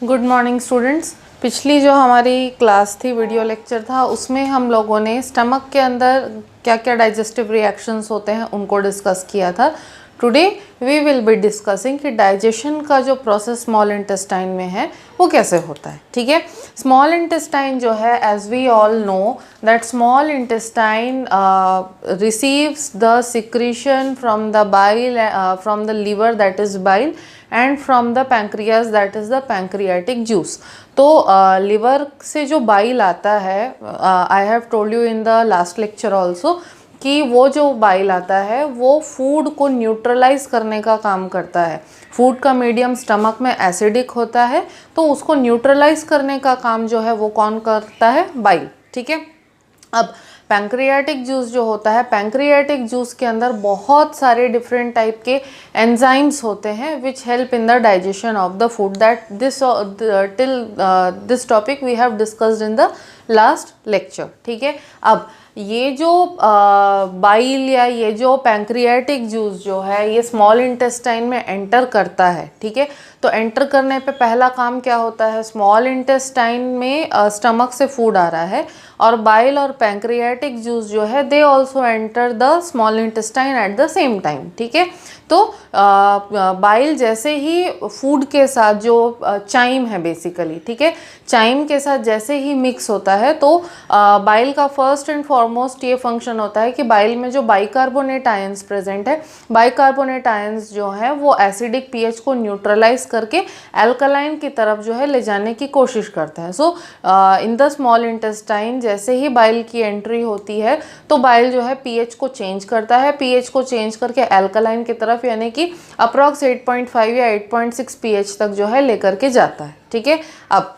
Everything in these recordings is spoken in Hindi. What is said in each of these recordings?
Good morning students. पिछली जो हमारी क्लास थी, वीडियो लेक्चर था, उसमें हम लोगों ने स्टमक के अंदर क्या क्या डाइजेस्टिव रिएक्शंस होते हैं उनको डिस्कस किया था। Today we will be discussing कि डाइजेशन का जो प्रोसेस स्मॉल इंटेस्टाइन में है वो कैसे होता है। ठीक है, स्मॉल इंटेस्टाइन जो है, as we all know that small intestine receives the secretion from the bile, from the liver that is bile and from the pancreas that is the pancreatic juice. तो लिवर से जो बाइल आता है, I have told you in the last lecture also कि वो जो बाइल आता है वो फूड को न्यूट्रलाइज करने का काम करता है। फूड का मीडियम स्टमक में एसिडिक होता है, तो उसको न्यूट्रलाइज करने का काम जो है वो कौन करता है? बाइल। ठीक है, अब पैंक्रियाटिक जूस जो होता है, पैंक्रियाटिक जूस के अंदर बहुत सारे डिफरेंट टाइप के एंजाइम्स होते हैं which help in the digestion of the food. That this till this topic we have discussed in the last lecture. ठीक है, अब ये जो बाइल या ये जो पैंक्रियाटिक जूस जो है ये स्मॉल इंटेस्टाइन में एंटर करता है। ठीक है, तो एंटर करने पे पहला काम क्या होता है? स्मॉल इंटेस्टाइन में स्टमक से फूड आ रहा है और बाइल और पैंक्रियाटिक जूस जो है they also enter the small intestine at the same time. ठीक है, तो बाइल जैसे ही फूड के साथ जो चाइम है बेसिकली, ठीक है, चाइम के साथ जैसे ही मिक्स होता है तो बाइल का फर्स्ट एंड फॉरमोस्ट ये फंक्शन होता है कि बाइल में जो बाइकार्बोनेट आयंस प्रेजेंट है, बाइकार्बोनेट आयंस जो है वो एसिडिक पीएच को न्यूट्रलाइज करके अल्कलाइन की तरफ जो है ले जाने की कोशिश करता है। सो इन द स्मॉल इंटेस्टाइन जैसे ही बाइल की एंट्री होती है तो बाइल जो है पीएच को चेंज करता है, पीएच को चेंज करके अल्कलाइन की तरफ यानी कि अप्रॉक्स 8.5 या 8.6 पीएच तक जो है लेकर के जाता है। ठीक है, अब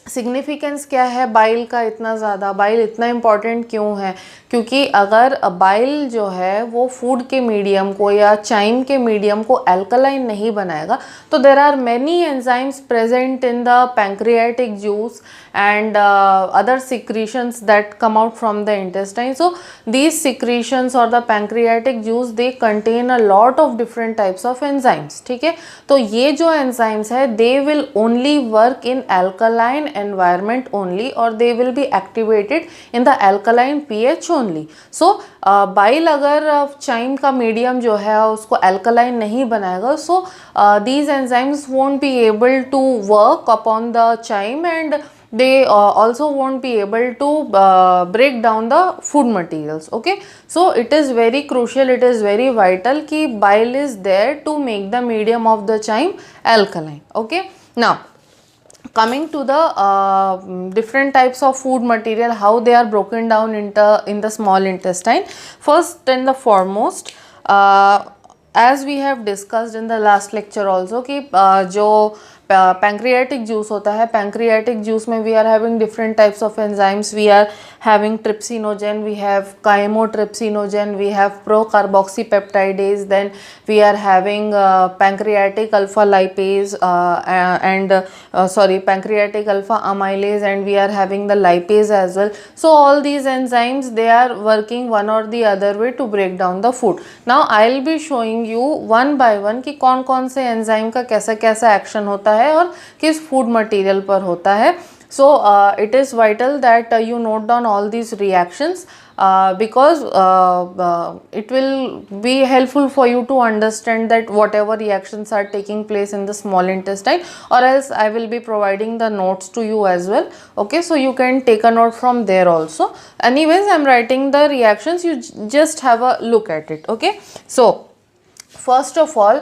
सिग्निफिकेंस क्या है बाइल का? इतना ज़्यादा बाइल इतना इम्पॉर्टेंट क्यों है? क्योंकि अगर बाइल जो है वो फूड के मीडियम को या चाइम के मीडियम को अल्कलाइन नहीं बनाएगा तो there are many enzymes present in the pancreatic juice and other secretions that come out from the intestine. So these secretions or the pancreatic juice they contain a lot of different types of enzymes. ठीक है, तो ये जो enzymes है they will only work in alkaline environment only or they will be activated in the alkaline pH only. So bile अगर चाइम का मीडियम जो है उसको अल्कलाइन नहीं बनाएगा so these enzymes won't be able to work upon the chime and they also won't be able to break down the food materials. Okay, so it is very crucial, it is very vital ki bile is there to make the medium of the chyme alkaline. Okay, now coming to the different types of food material, how they are broken down in the small intestine. First and the foremost, as we have discussed in the last lecture also कि जो पैंक्रियाटिक जूस होता है, पैंक्रियाटिक जूस में we are having different types of enzymes, we are having trypsinogen, we have chymotrypsinogen, we have pro-carboxypeptidase, then we are having pancreatic alpha lipase pancreatic alpha amylase, and we are having the lipase as well. So all these enzymes they are working one or the other way to break down the food. Now I'll be showing you one by one कि कौन कौन से एंजाइम का कैसा कैसा एक्शन होता है और किस फूड मटेरियल पर होता है. So it is vital that you note down all these reactions because it will be helpful for you to understand that whatever reactions are taking place in the small intestine, or else I will be providing the notes to you as well. Okay, so you can take a note from there also. Anyways, I am writing the reactions, you just have a look at it. Okay, so first of all,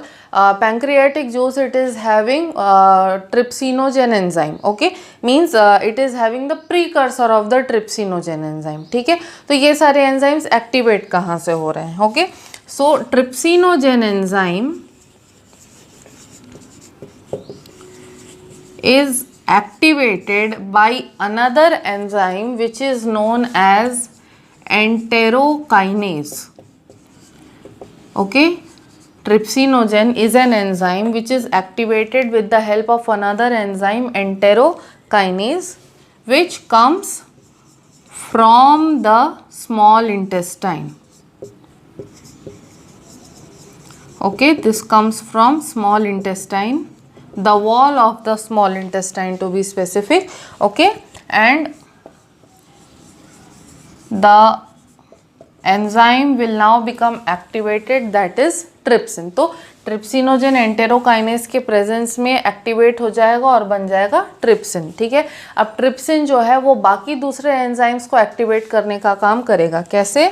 pancreatic juice, it is having trypsinogen enzyme. Okay, means it is having the precursor of the trypsinogen enzyme. ठीक है, तो ये सारे enzymes activate कहाँ से हो रहे हैं? Okay, so trypsinogen enzyme is activated by another enzyme which is known as enterokinase. Okay, trypsinogen is an enzyme which is activated with the help of another enzyme enterokinase, which comes from the small intestine. Okay, this comes from small intestine. the wall of the small intestine to be specific. Okay, and the enzyme will now become activated, that is trypsin. तो ट्रिप्सिनोजन एंटेरोकाइनेस के प्रेजेंस में एक्टिवेट हो जाएगा और बन जाएगा ट्रिप्सिन. ठीक है, अब ट्रिप्सिन जो है वो बाकी दूसरे एंजाइम्स को एक्टिवेट करने का काम करेगा. कैसे?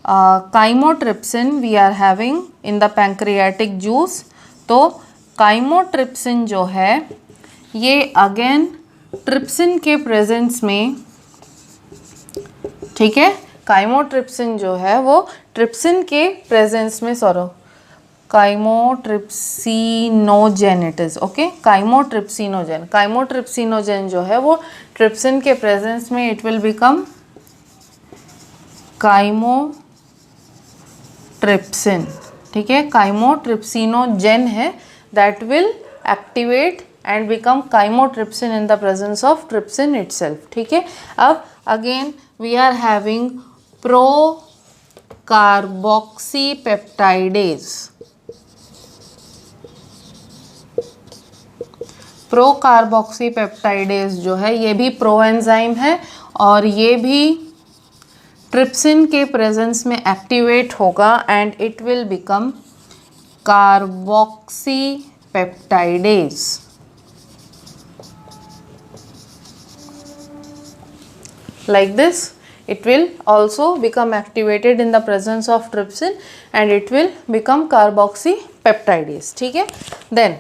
Chymotrypsin we are having in the pancreatic juice. तो काइमोट्रिप्सिन जो है ये अगेन ट्रिप्सिन के प्रेजेंस में, ठीक है, काइमोट्रिप्सिन जो है वो ट्रिप्सिन के प्रेजेंस में, काइमोट्रिप्सिनोजेन इट इज. ओके, काइमोट्रिप्सिनोजेन जो है वो ट्रिप्सिन के प्रेजेंस में इट विल बिकम काइमोट्रिप्सिन. ठीक है, काइमोट्रिप्सिनोजेन है that will activate and become chymotrypsin in the presence of trypsin itself. ठीक है, अब again we are having procarboxypeptidase. प्रोकार्बोक्सीपेप्टाइडेज जो है ये भी प्रोएंजाइम है और ये भी ट्रिप्सिन के प्रेजेंस में एक्टिवेट होगा and it will become carboxypeptidase. Like this, it will also become activated in the presence of trypsin and it will become carboxypeptidase. ठीक है, then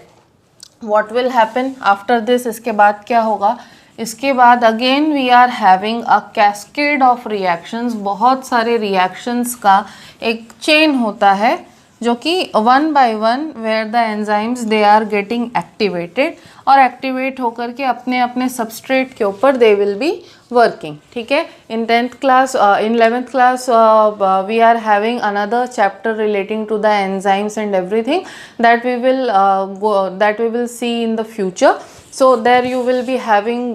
what will happen after this? इसके बाद क्या होगा? इसके बाद again we are having a cascade of reactions. बहुत सारे reactions का एक chain होता है जो कि one by one where the enzymes they are getting activated और एक्टिवेट होकर के अपने अपने सबस्ट्रेट के ऊपर दे विल बी वर्किंग. ठीक है, in 10th class, in 11th class we are having another chapter relating to the enzymes and everything that we will see in the future. So there you will be having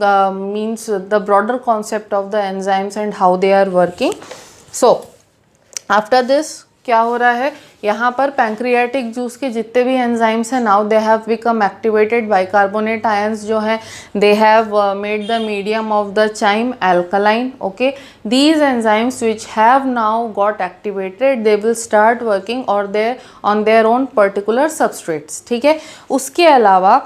means the broader concept of the enzymes and how they are working. So after this क्या हो रहा है यहाँ पर? पैंक्रियाटिक जूस के जितने भी एंजाइम्स हैं now they have become activated. Bicarbonate ions जो है they have made the medium of the chyme alkaline. Okay, these enzymes which have now got activated they will start working और they on their own particular substrates. ठीक है, उसके अलावा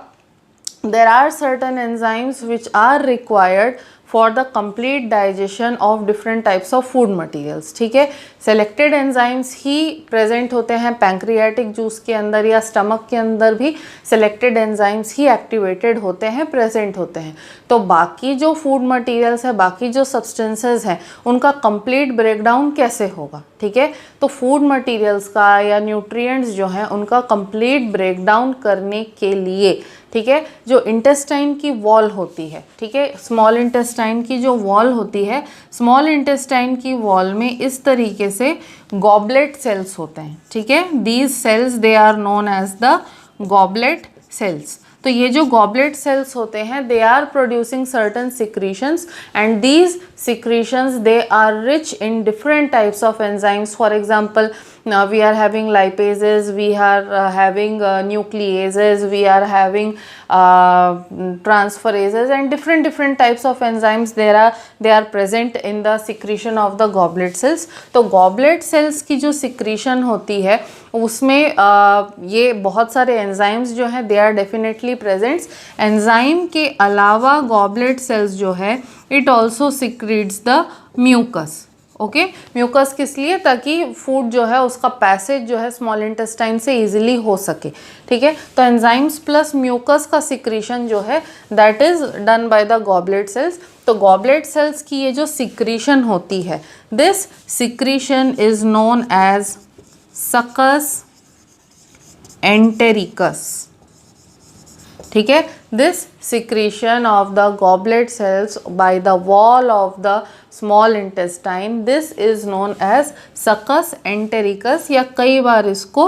there are certain enzymes which are required for the complete digestion of different types of food materials. ठीक है, selected enzymes ही present होते हैं पैंक्रियाटिक जूस के अंदर या स्टमक के अंदर भी selected enzymes ही activated होते हैं, present होते हैं. तो बाकी जो food materials है, बाकी जो substances हैं, उनका complete breakdown कैसे होगा? ठीक है, तो food materials का या nutrients जो हैं उनका complete breakdown करने के लिए, ठीक है, जो इंटेस्टाइन की वॉल होती है, ठीक है, स्मॉल इंटेस्टाइन की जो वॉल होती है, स्मॉल इंटेस्टाइन की वॉल में इस तरीके से गॉबलेट सेल्स होते हैं. ठीक है, these cells they are known as the goblet cells. तो ये जो गॉबलेट सेल्स होते हैं they are producing certain secretions and these secretions they are rich in different types of enzymes. For example we are having lipases, we are having nucleases, we are having transferases and different types of enzymes they are present in the secretion of the goblet cells. तो goblet cells की जो secretion होती है उसमें ये बहुत सारे enzymes जो हैं they are definitely present. enzyme के अलावा goblet cells जो है it also secretes the mucus. Okay, mucus किस लिए? ताकि फूड जो है उसका पैसेज जो है स्मॉल इंटेस्टाइन से इजीली हो सके. ठीक है, तो एंजाइम्स प्लस म्यूकस का सिक्रीशन जो है that is done by the goblet cells. तो गॉबलेट सेल्स की ये जो सिक्रीशन होती है this secretion is known as succus entericus. ठीक है, this secretion of the goblet cells by the wall of the small intestine this is known as succus entericus या कई बार इसको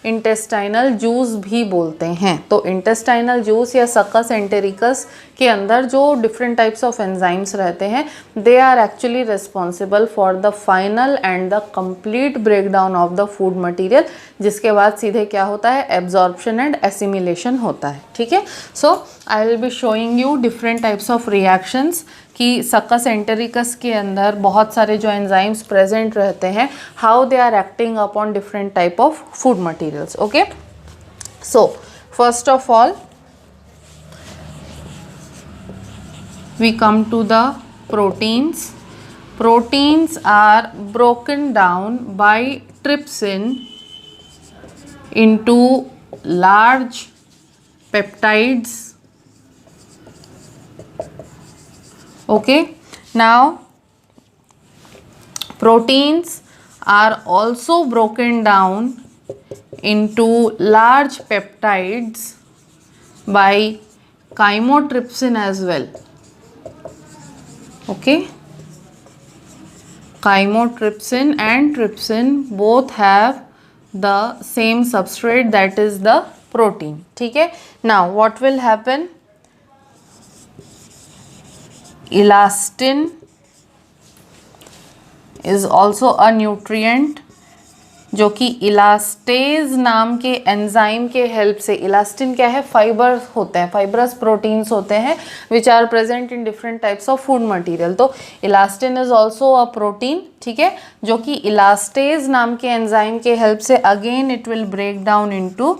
इंटेस्टाइनल जूस भी बोलते हैं। तो इंटेस्टाइनल जूस या सक्कस एंटेरिकस के अंदर जो डिफरेंट टाइप्स ऑफ एंजाइम्स रहते हैं, they are actually responsible for the final and the complete breakdown of the food material, जिसके बाद सीधे क्या होता है, एब्जॉर्प्शन एंड एसिमिलेशन होता है। ठीक है, so I will be showing you different types of reactions कि सक्कस एंटेरिकस के अंदर बहुत सारे जो एंजाइम्स प्रेजेंट रहते हैं, how they are acting upon different type of food materials. Okay, so first of all we come to the proteins. Proteins are broken down by trypsin into large peptides. Okay, now proteins are also broken down into large peptides by chymotrypsin as well. Okay, chymotrypsin and trypsin both have the same substrate, that is the protein. ठीक है, now what will happen, elastin is also a nutrient जो कि इलास्टेज नाम के एंजाइम के हेल्प से, इलास्टिन क्या है, फाइबर होते हैं, फाइब्रस प्रोटीन्स होते हैं which are present in different types of food material. तो elastin is also a protein, ठीक है, जो कि इलास्टेज नाम के एंजाइम के हेल्प से again it will break down into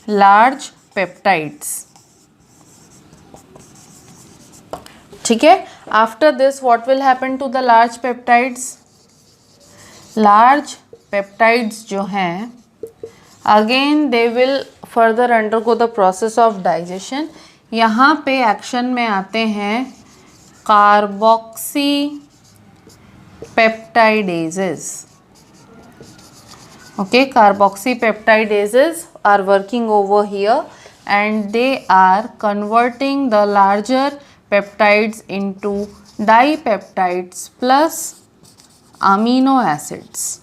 large peptides. ठीक है, after this what will happen to the large peptides, large peptides जो हैं again they will further undergo the process of digestion. यहाँ पे एक्शन में आते हैं carboxy peptidases. Okay, carboxy peptidases are working over here and they are converting the larger peptides into dipeptides plus amino acids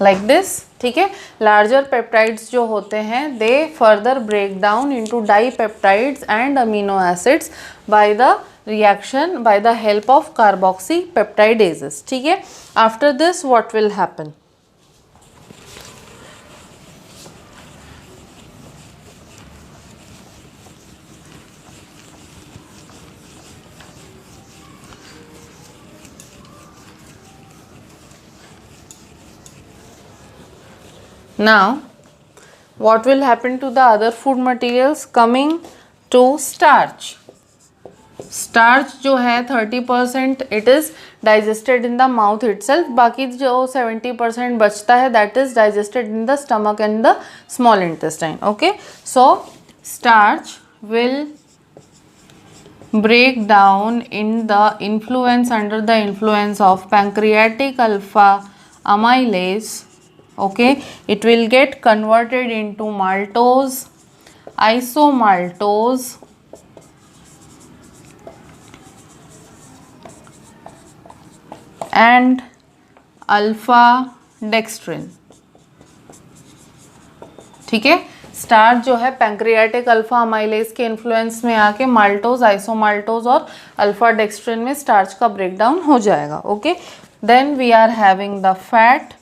like this। ठीक है, लार्जर पेप्टाइड्स जो होते हैं they further break down into dipeptides and amino acids by the reaction, by the help of carboxy peptidases. ठीक है, after this what will happen, now what will happen to the other food materials, coming to starch। starch जो है 30% it is digested in the mouth itself, बाकी जो 70% बचता है that is digested in the stomach and the small intestine। okay, so starch will break down in the influence, under the influence of pancreatic alpha amylase। okay, it will get converted into maltose, isomaltose and alpha dextrin। ठीक है, स्टार्च जो है पैंक्रियाटिक अल्फा अमाइलेज के इन्फ्लुएंस में आके माल्टोज, आइसोमाल्टोज और अल्फा डेक्स्ट्रिन में स्टार्च का ब्रेकडाउन हो जाएगा। Okay, then we are having the fat.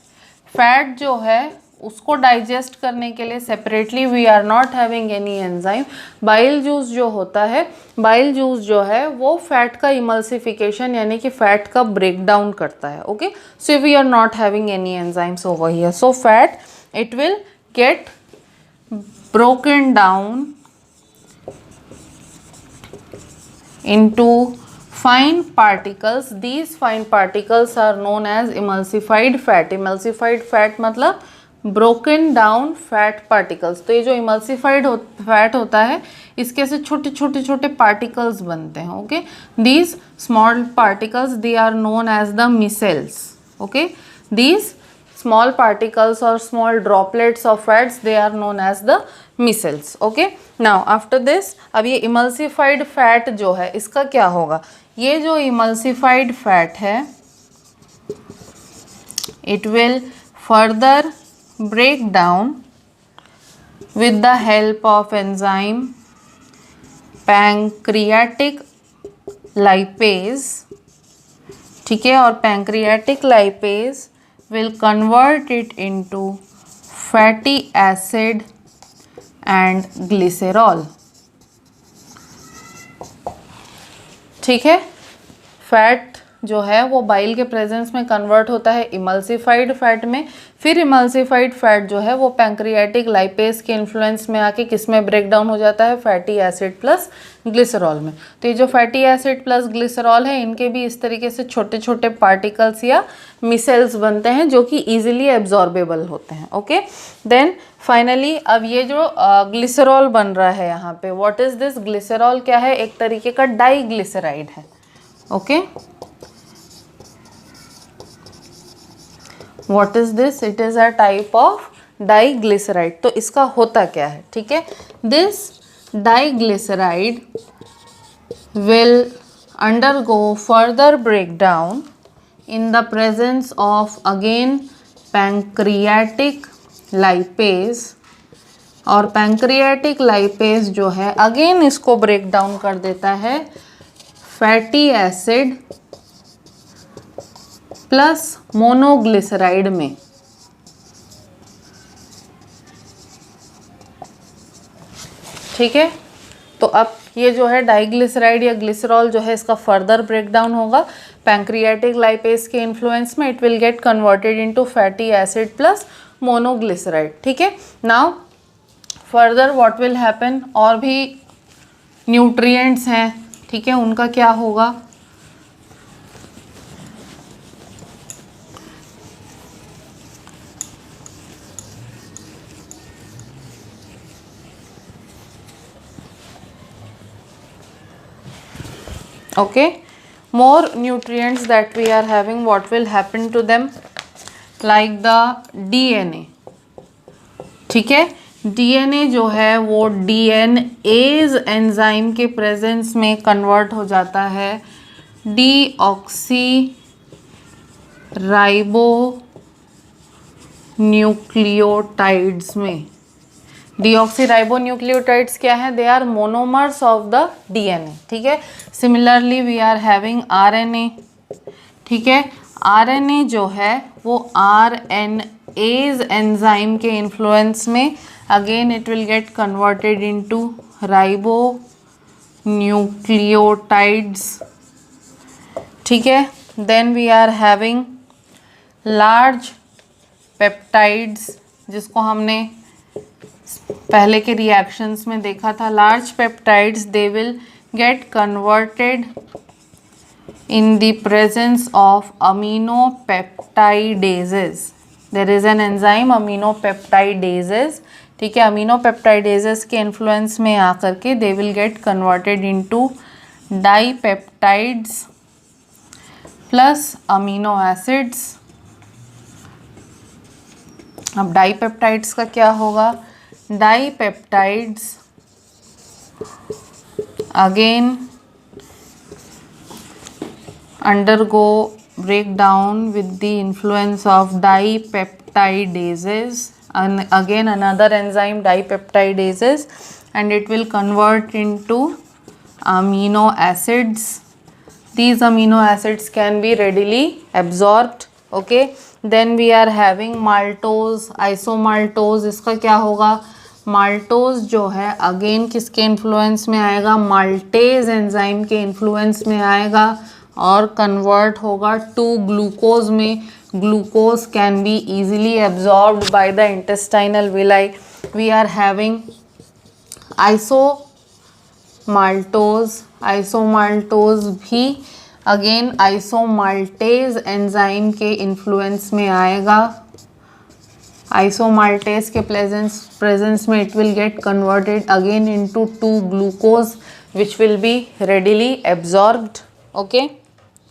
Fat जो है उसको डाइजेस्ट करने के लिए separately we are not having any enzyme. Bile juice जो होता है, बाइल जूस जो है वो फैट का इमल्सिफिकेशन यानी कि फैट का ब्रेकडाउन करता है। Okay, so we are not having any enzymes over here, so fat it will get broken down into fine particles. These fine particles are known as emulsified fat। emulsified fat मतलब broken down fat particles। तो ये जो emulsified fat होता है इसके से छोटे छोटे छोटे particles बनते हैं। Okay, these small particles they are known as the micelles। okay, these small particles or small droplets of fats they are known as the micelles। okay, now after this अब ये emulsified fat जो है इसका क्या होगा, ये जो emulsified fat है it will further break down with the help of enzyme pancreatic lipase, ठीक है, और pancreatic lipase will convert it into fatty acid and glycerol, ठीक है। फैट जो है वो बाइल के प्रेजेंस में कन्वर्ट होता है इमल्सिफाइड फैट में, फिर इमल्सिफाइड फैट जो है वो पैंक्रियाटिक लाइपेज के इन्फ्लुएंस में आके किस में ब्रेक डाउन हो जाता है, फैटी एसिड प्लस ग्लिसरॉल में। तो ये जो फैटी एसिड प्लस ग्लिसरॉल है इनके भी इस तरीके से छोटे छोटे पार्टिकल्स या मिसेल्स बनते हैं जो कि ईजिली एब्जॉर्बेबल होते हैं। ओके, देन फाइनली अब ये जो ग्लिसरॉल बन रहा है यहाँ पे, व्हाट इज दिस ग्लिसरॉल, क्या है, एक तरीके का डाईग्लिसराइड है। Okay, what is this, it is a type of diglyceride. तो इसका होता क्या है, ठीक है, this diglyceride will undergo further breakdown in the presence of again pancreatic lipase, और पैंक्रियाटिक लाइपेज जो है अगेन इसको ब्रेक डाउन कर देता है फैटी एसिड प्लस मोनोग्लिसराइड में। ठीक है, तो अब ये जो है डाइग्लिसराइड या ग्लिसरॉल जो है इसका फर्दर ब्रेकडाउन होगा पैंक्रियाटिक लाइपेज के इन्फ्लुएंस में, it will get converted into fatty acid plus monoglyceride. ठीक है, now further what will happen, और भी न्यूट्रिएंट्स हैं, ठीक है, उनका क्या होगा, okay, more nutrients that we are having, what will happen to them, like the DNA। ठीक है, DNA जो है वो DNase एंजाइम के प्रेजेंस में कन्वर्ट हो जाता है डीऑक्सी राइबो न्यूक्लियोटाइड्स में। डीऑक्सीराइबोन्यूक्लियोटाइड्स क्या है, they are monomers of the DNA. ठीक है, similarly we are having RNA. ठीक है, आरएनए जो है वो आरएनएज एंजाइम के इन्फ्लुएंस में again it will get converted into ribonucleotides. ठीक है, then we are having large peptides, जिसको हमने पहले के रिएक्शंस में देखा था। Large peptides they will get converted in the presence of aminopeptidases. There is an enzyme aminopeptidases. ठीक है, अमीनोपेप्टाइडेजेस के इन्फ्लुएंस में आकर के they will get converted into dipeptides plus amino acids. अब डाईपेप्टाइड्स का क्या होगा, dipeptides again undergo breakdown with the influence of dipeptidases, and again another enzyme dipeptidases, and it will convert into amino acids. These amino acids can be readily absorbed. Okay, then we are having maltose, isomaltose। इसका क्या होगा, माल्टोज जो है अगेन किसके इन्फ्लुएंस में आएगा, माल्टेज एंजाइम के इन्फ्लुएंस में आएगा और कन्वर्ट होगा टू ग्लूकोज में। Glucose can be easily absorbed by the intestinal villi. We are having isomaltose. Isomaltose भी अगेन आइसोमाल्टेज एंजाइम के इन्फ्लुएंस में आएगा। आइसोमाल्टेज के प्रेजेंस में it will get converted again into two glucose which will be readily absorbed. Okay,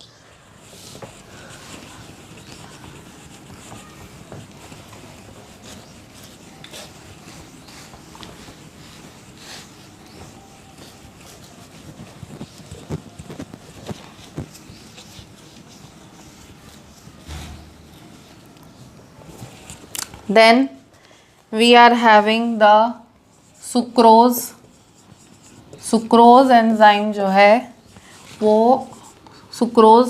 then we are having the sucrose. Sucrose enzyme जो है वो सुक्रोज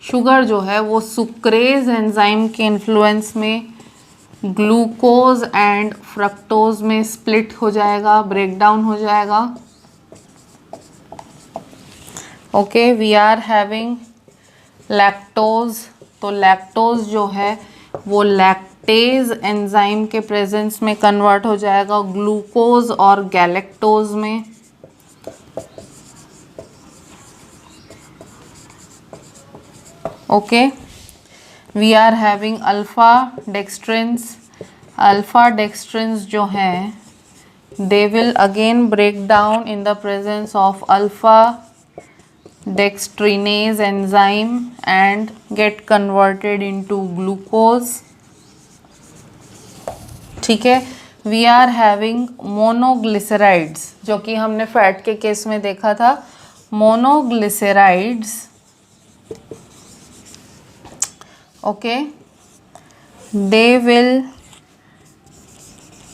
शुगर जो है वो सुक्रेज एंजाइम के इन्फ्लुएंस में ग्लूकोज एंड फ्रक्टोज में स्प्लिट हो जाएगा, ब्रेक डाउन हो जाएगा। Okay, we are having lactose. तो लैक्टोज जो है वो लैक्टेज एंजाइम के प्रेजेंस में कन्वर्ट हो जाएगा ग्लूकोज और गैलेक्टोज में। Okay, we are having alpha dextrins. Alpha dextrins जो हैं they will again break down in the presence of alpha dextrinase enzyme and get converted into glucose। ठीक है, वी आर हैविंग मोनोग्लिसराइड्स, जो कि हमने फैट के केस में देखा था। Monoglycerides, okay, they will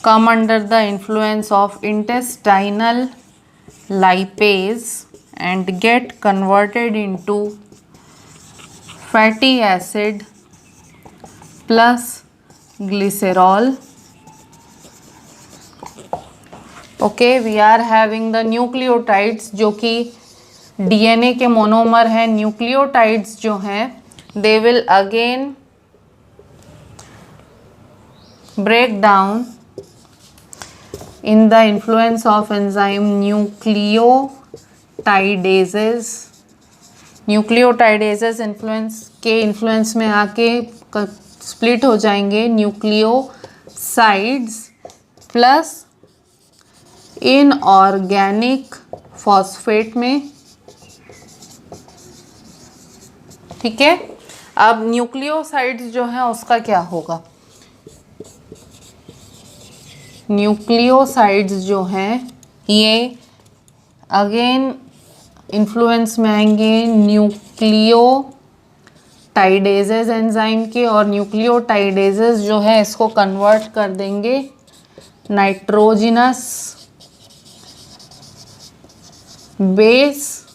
come under the influence of intestinal lipase and get converted into fatty acid plus glycerol। Okay, we are having the nucleotides, जो कि डीएनए के मोनोमर हैं। न्यूक्लियोटाइड्स जो हैं they will again break down in the influence of enzyme nucleotidases। Nucleotidases influence में आके स्प्लिट हो जाएंगे न्यूक्लियोसाइड्स प्लस इनऑर्गेनिक फॉस्फेट में। ठीक है, अब न्यूक्लियोसाइड्स जो है उसका क्या होगा? न्यूक्लियोसाइड्स जो हैं ये अगेन इन्फ्लुएंस में आएंगे न्यूक्लियोटाइडेजेस एंजाइम के, और न्यूक्लियोटाइडेजेस जो है इसको कन्वर्ट कर देंगे नाइट्रोजिनस बेस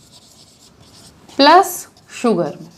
प्लस शुगर में।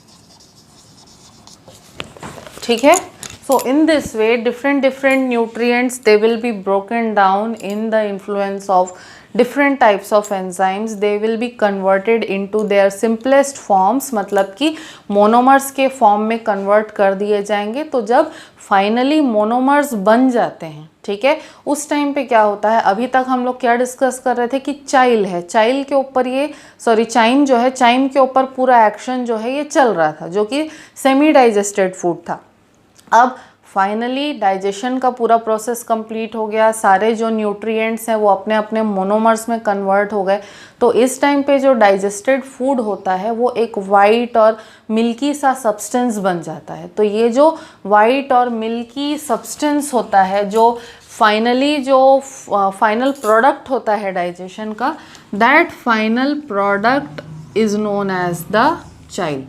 ठीक है, so in this way different nutrients they will be broken down in the influence of different types of enzymes। they will be converted into their simplest forms, मतलब कि मोनोमर्स के फॉर्म में कन्वर्ट कर दिए जाएंगे। तो जब फाइनली मोनोमर्स बन जाते हैं, ठीक है, उस टाइम पे क्या होता है? अभी तक हम लोग क्या डिस्कस कर रहे थे कि चाइल है, चाइल के ऊपर ये चाइम जो है, चाइम के ऊपर पूरा एक्शन जो है ये चल रहा था, जो कि सेमी डाइजेस्टेड फूड था। अब फाइनली डाइजेशन का पूरा प्रोसेस कंप्लीट हो गया, सारे जो न्यूट्रिएंट्स हैं वो अपने अपने मोनोमर्स में कन्वर्ट हो गए। तो इस टाइम पे जो डाइजेस्टेड फूड होता है वो एक वाइट और मिल्की सा सब्सटेंस बन जाता है। तो ये जो वाइट और मिल्की सब्सटेंस होता है, जो फाइनली जो फाइनल प्रोडक्ट होता है डाइजेशन का, that final product is known as the chyle.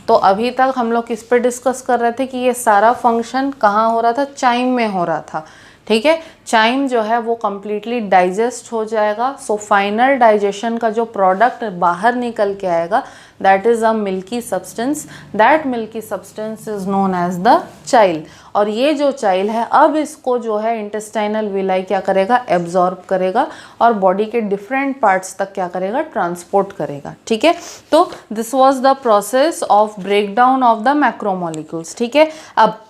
तो अभी तक हम लोग किस पे डिस्कस कर रहे थे कि ये सारा फंक्शन कहाँ हो रहा था? चाइम में हो रहा था। ठीक है, चाइम जो है वो कम्प्लीटली डाइजेस्ट हो जाएगा। सो फाइनल डाइजेशन का जो प्रोडक्ट बाहर निकल के आएगा that is a milky substance. That milky substance is known as the chyle. और ये जो चाइल है अब इसको जो है इंटेस्टाइनल विलाई क्या करेगा? एब्जॉर्ब करेगा और बॉडी के डिफरेंट पार्ट्स तक क्या करेगा? ट्रांसपोर्ट करेगा। ठीक है, तो this was the process of break down of the macromolecules. ठीक है, अब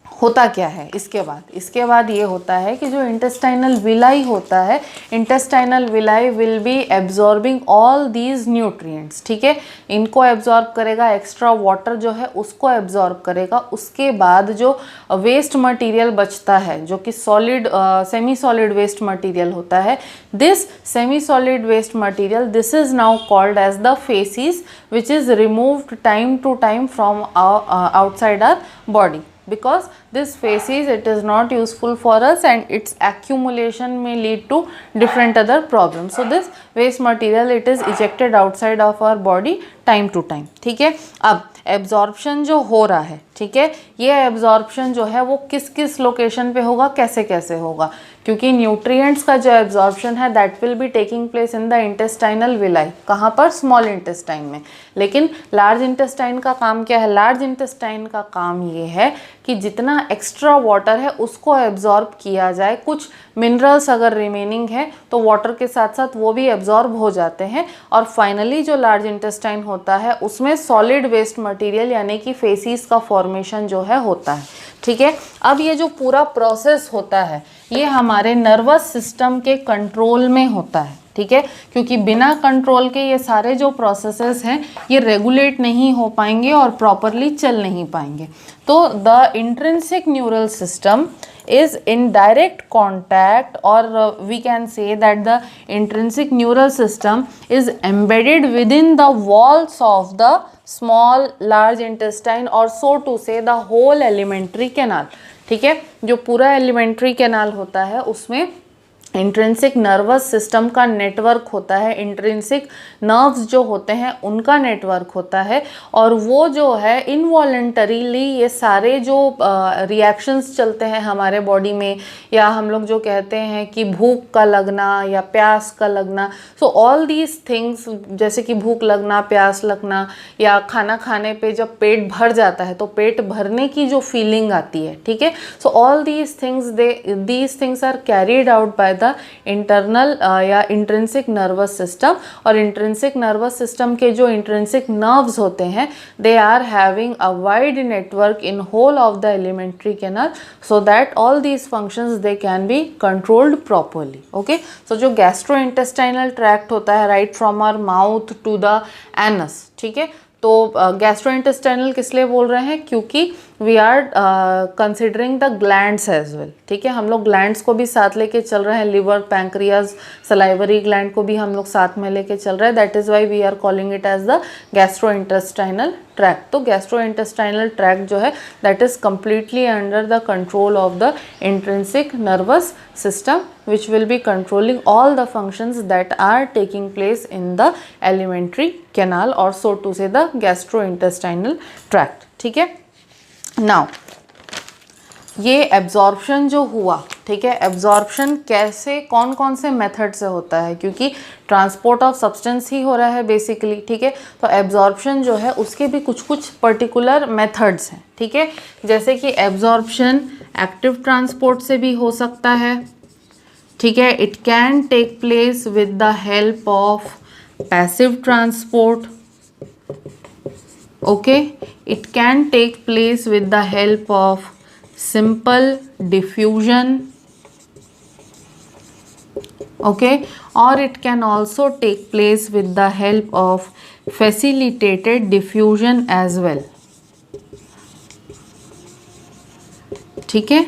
होता क्या है इसके बाद? इसके बाद ये होता है कि जो इंटेस्टाइनल विलाई होता है, intestinal villi will be absorbing all these nutrients. ठीक है, इनको एब्जॉर्ब करेगा, एक्स्ट्रा वाटर जो है उसको एब्जॉर्ब करेगा। उसके बाद जो वेस्ट मटेरियल बचता है, जो कि solid semi solid waste material होता है, this semi solid waste material this is now called as the faeces, which is removed time to time from outside our body, because this feces, it is not useful for us and its accumulation may lead to different other problems. So this waste material, it is ejected outside of our body time to time, ठीक है। अब एब्जॉर्प्शन जो हो रहा है, ठीक है, ये एब्जॉर्प्शन जो है वो किस किस लोकेशन पे होगा, कैसे कैसे होगा, क्योंकि न्यूट्रिएंट्स का जो एब्जॉर्प्शन है that will be taking place in the intestinal villi, कहाँ पर, स्मॉल इंटेस्टाइन में। लेकिन लार्ज इंटेस्टाइन का काम क्या है, लार्ज इंटेस्टाइन का काम ये है कि जितना एक्स्ट्रा वाटर है उसको एब्जॉर्ब किया जाए, कुछ मिनरल्स अगर रिमेनिंग है तो वाटर के साथ साथ वो भी एब्जॉर्ब हो जाते हैं, और फाइनली जो लार्ज इंटेस्टाइन होता है उसमें सॉलिड वेस्ट मटेरियल यानी कि फेसिस का फॉर्मेशन जो है होता है, ठीक है। अब ये जो पूरा प्रोसेस होता है ये हमारे नर्वस सिस्टम के कंट्रोल में होता है, ठीक है, क्योंकि बिना कंट्रोल के ये सारे जो प्रोसेसेस हैं ये रेगुलेट नहीं हो पाएंगे और प्रॉपरली चल नहीं पाएंगे। तो the intrinsic neural system is in direct contact, or we can say that the intrinsic neural system is embedded within the walls of the small large intestine, or so to say the whole alimentary canal, ठीक है। जो पूरा एलिमेंट्री कैनाल होता है उसमें इंट्रिंसिक नर्वस सिस्टम का नेटवर्क होता है, इंट्रिंसिक नर्व्स जो होते हैं उनका नेटवर्क होता है, और वो जो है इनवॉलेंटरीली ये सारे जो रिएक्शंस चलते हैं हमारे बॉडी में, या हम लोग जो कहते हैं कि भूख का लगना या प्यास का लगना, सो ऑल दीज थिंग्स, जैसे कि भूख लगना, प्यास लगना, या खाना खाने पे जब पेट भर जाता है तो पेट भरने की जो फीलिंग आती है, ठीक है, so all these things are carried out by the internal या इंट्रिंसिक नर्वस सिस्टम। और इंट्रिंसिक नर्वस सिस्टम के जो इंट्रिंसिक नर्व्स होते हैं they are having a wide network in whole of the alimentary canal, so that all these functions they can be controlled properly, okay. So जो गैस्ट्रोइंटेस्टाइनल ट्रैक्ट होता है right from our mouth to the anus, ठीक है, तो गैस्ट्रोइंटेस्टाइनल किस लिए बोल रहे हैं, क्योंकि we are considering the glands as well, ठीक है, हम लोग ग्लैंड्स को भी साथ लेके चल रहे हैं, लिवर, पैंक्रियाज, सलाइवरी ग्लैंड को भी हम लोग साथ में लेके चल रहे हैं, that is why we are calling it as the gastrointestinal tract. तो गैस्ट्रोइंटेस्टाइनल ट्रैक्ट जो है that is completely under the control of the intrinsic nervous system which will be controlling all the functions that are taking place in the alimentary canal, or so to say the gastrointestinal tract, ठीक है। now ये एब्जॉर्प्शन जो हुआ, ठीक है, एब्जॉर्प्शन कैसे, कौन कौन से मेथड से होता है, क्योंकि ट्रांसपोर्ट ऑफ सब्सटेंस ही हो रहा है बेसिकली, ठीक है, तो एब्जॉर्प्शन जो है उसके भी कुछ कुछ पर्टिकुलर मेथड्स हैं, ठीक है, जैसे कि एब्जॉर्प्शन एक्टिव ट्रांसपोर्ट से भी हो सकता है, ठीक है, it can take place with the help of passive transport, okay, it can take place with the help of simple diffusion, okay, or it can also take place with the help of facilitated diffusion as well, ठीक है।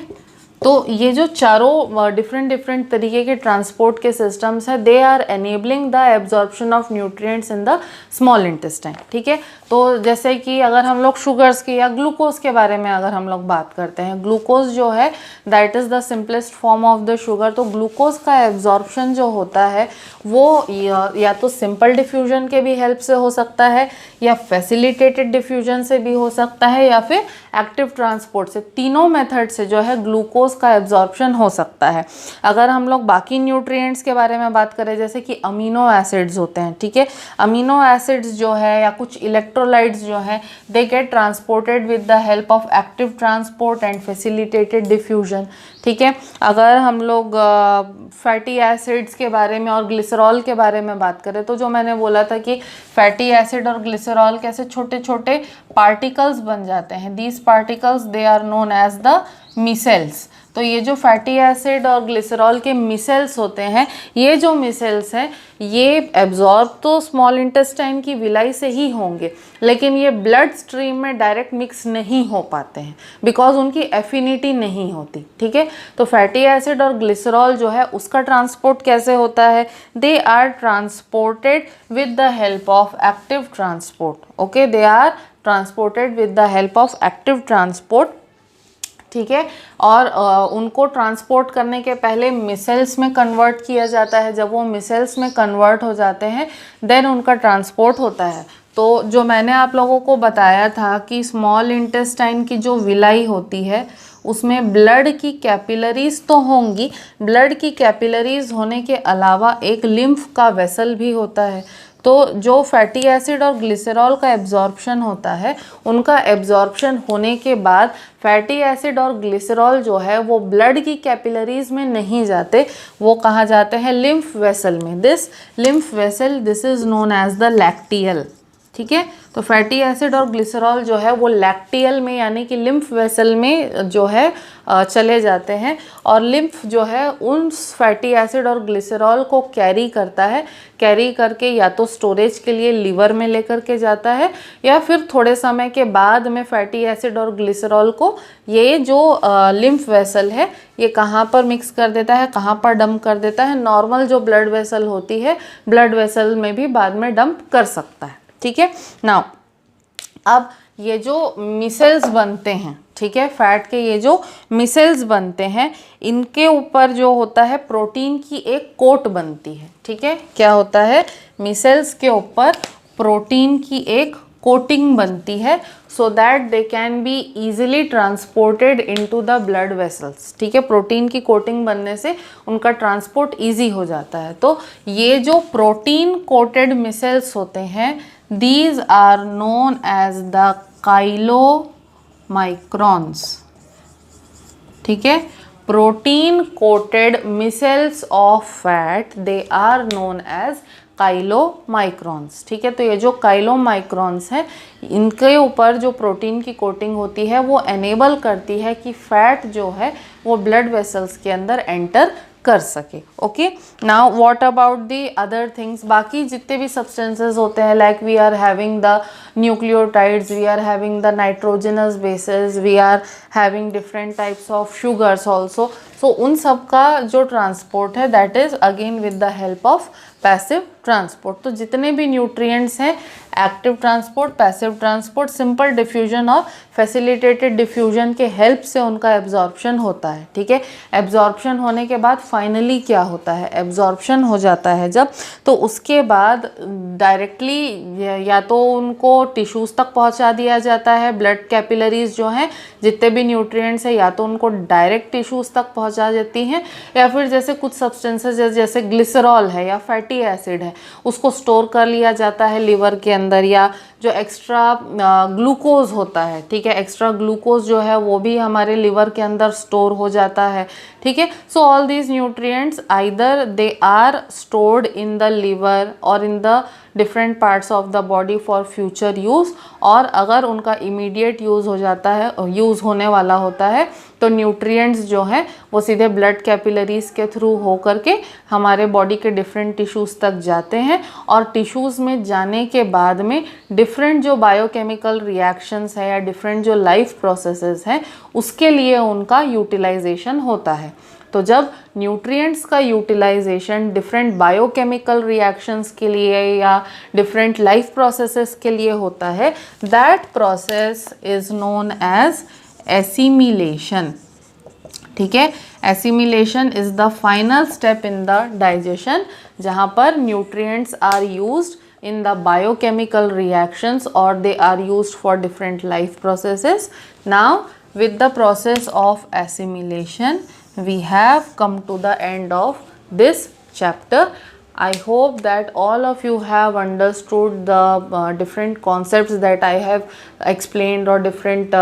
तो ये जो चारों डिफरेंट तरीके के ट्रांसपोर्ट के सिस्टम्स हैं they are enabling the absorption of nutrients in the small intestine, ठीक है। तो जैसे कि अगर हम लोग शुगर्स के या ग्लूकोज के बारे में अगर हम लोग बात करते हैं, ग्लूकोज जो है that is the simplest form of the sugar, तो ग्लूकोज का एब्जॉर्प्शन जो होता है वो या तो सिंपल डिफ्यूजन के भी हेल्प से हो सकता है, या फैसिलिटेटेड डिफ्यूजन से भी हो सकता है, या फिर एक्टिव ट्रांसपोर्ट से। तीनों मेथड से जो है ग्लूकोज का एब्जॉर्प्शन हो सकता है। अगर हम लोग बाकी न्यूट्रिएंट्स के बारे में बात करें, जैसे कि अमीनो एसिड्स होते हैं, ठीक है, अमीनो एसिड्स जो है या कुछ इलेक्ट्रोलाइट्स जो है they get transported with the help of active transport and facilitated diffusion, ठीक है। अगर हम लोग फैटी एसिड्स के बारे में और ग्लिसरॉल के बारे में बात करें, तो जो मैंने बोला था कि फैटी एसिड और ग्लिसरॉल कैसे छोटे छोटे पार्टिकल्स बन जाते हैं, these particles they are known as the micelles. तो ये जो फैटी एसिड और ग्लिसरॉल के मिसेल्स होते हैं, ये जो मिसेल्स हैं ये एब्जॉर्ब तो स्मॉल इंटेस्टाइन की विलाई से ही होंगे, लेकिन ये ब्लड स्ट्रीम में डायरेक्ट मिक्स नहीं हो पाते हैं बिकॉज उनकी एफिनिटी नहीं होती, ठीक है। तो फैटी एसिड और ग्लिसरॉल जो है उसका ट्रांसपोर्ट कैसे होता है, they are transported with the help of active transport, okay, they are transported with the help of active transport, ठीक है। और उनको ट्रांसपोर्ट करने के पहले मिसेल्स में कन्वर्ट किया जाता है। जब वो मिसेल्स में कन्वर्ट हो जाते हैं देन उनका ट्रांसपोर्ट होता है। तो जो मैंने आप लोगों को बताया था कि स्मॉल इंटेस्टाइन की जो विलाई होती है उसमें ब्लड की कैपिलरीज तो होंगी, ब्लड की कैपिलरीज होने के अलावा एक लिम्फ का वेसल भी होता है। तो जो फैटी एसिड और ग्लिसरॉल का एब्जॉर्प्शन होता है, उनका एब्जॉर्प्शन होने के बाद फैटी एसिड और ग्लिसरॉल जो है वो ब्लड की कैपिलरीज में नहीं जाते, वो कहाँ जाते हैं, लिम्फ वेसल में। This lymph vessel, this is known as the lacteal. ठीक है, तो फैटी एसिड और ग्लिसरॉल जो है वो लैक्टियल में यानी कि लिम्फ वेसल में जो है चले जाते हैं। और लिम्फ जो है उन फैटी एसिड और ग्लिसरॉल को कैरी करता है, कैरी करके या तो स्टोरेज के लिए लीवर में लेकर के जाता है या फिर थोड़े समय के बाद में फैटी एसिड और ग्लिसरॉल को ये जो लिम्फ वेसल है ये कहाँ पर मिक्स कर देता है, कहाँ पर डंप कर देता है, नॉर्मल जो ब्लड वेसल होती है ब्लड वेसल में भी बाद में डंप कर सकता है। ठीक है, नाउ अब ये जो मिसेल्स बनते हैं, ठीक है, फैट के ये जो मिसेल्स बनते हैं इनके ऊपर जो होता है प्रोटीन की एक कोट बनती है। ठीक है, क्या होता है, मिसेल्स के ऊपर प्रोटीन की एक कोटिंग बनती है so that they can be easily transported into the blood vessels. ठीक है, प्रोटीन की कोटिंग बनने से उनका ट्रांसपोर्ट ईजी हो जाता है। तो ये जो प्रोटीन कोटेड मिसेल्स होते हैं these are known as the chylomicrons। ठीक है, protein coated micelles of fat they are known as chylomicrons. ठीक है, तो ये जो काइलोमाइक्रॉन्स हैं इनके ऊपर जो प्रोटीन की कोटिंग होती है वो एनेबल करती है कि फैट जो है वो ब्लड वेसल्स के अंदर एंटर कर सके। Okay, now what about the other things, बाकी जितने भी सब्सटेंसेस होते हैं like we are having the nucleotides, we are having the nitrogenous bases, we are having different types of sugars also. So उन सब का जो ट्रांसपोर्ट है that is again with the help of passive transport. तो जितने भी न्यूट्रिएंट्स हैं, active transport, passive transport, simple diffusion और फैसिलिटेटेड डिफ्यूजन के हेल्प से उनका एब्जॉर्प्शन होता है। ठीक है, एब्जॉर्प्शन होने के बाद फाइनली क्या होता है, एब्जॉर्प्शन हो जाता है जब, तो उसके बाद डायरेक्टली या तो उनको टिश्यूज़ तक पहुंचा दिया जाता है, ब्लड कैपिलरीज जो हैं जितने भी न्यूट्रिएंट्स हैं या तो उनको डायरेक्ट टिश्यूज़ तक पहुंचा जाती हैं या फिर जैसे कुछ सब्सटेंसेस जैसे ग्लिसरॉल है या फैटी एसिड है उसको स्टोर कर लिया जाता है लिवर के अंदर, या जो एक्स्ट्रा ग्लूकोज होता है, ठीक है, एक्स्ट्रा ग्लूकोज जो है वो भी हमारे लिवर के अंदर स्टोर हो जाता है। ठीक है, so all these nutrients either they are stored in the liver और in the different parts of the body for future use, और अगर उनका इमीडिएट यूज़ हो जाता है, यूज़ होने वाला होता है, तो न्यूट्रिएंट्स जो हैं वो सीधे ब्लड कैपिलरीज के थ्रू हो करके हमारे बॉडी के डिफरेंट टिश्यूज़ तक जाते हैं, और टिश्यूज़ में जाने के बाद में डिफरेंट जो बायोकेमिकल रिएक्शंस है या डिफरेंट जो लाइफ प्रोसेसेस हैं उसके लिए उनका यूटिलाइजेशन होता है। तो जब न्यूट्रिएंट्स का यूटिलाइजेशन डिफरेंट बायोकेमिकल रिएक्शंस के लिए या डिफरेंट लाइफ प्रोसेसेस के लिए होता है, that process is known as assimilation. ठीक है, assimilation is the final step in the digestion जहाँ पर nutrients are used in the biochemical reactions or they are used for different life processes. Now with the process of assimilation we have come to the end of this chapter. I hope that all of you have understood the different concepts that I have explained or different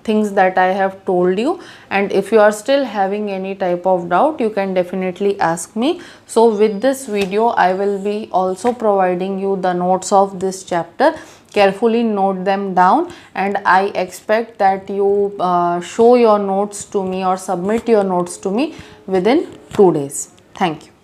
things that I have told you, and if you are still having any type of doubt you can definitely ask me. So with this video I will be also providing you the notes of this chapter. Carefully note them down and I expect that you show your notes to me or submit your notes to me within 2 days. Thank you.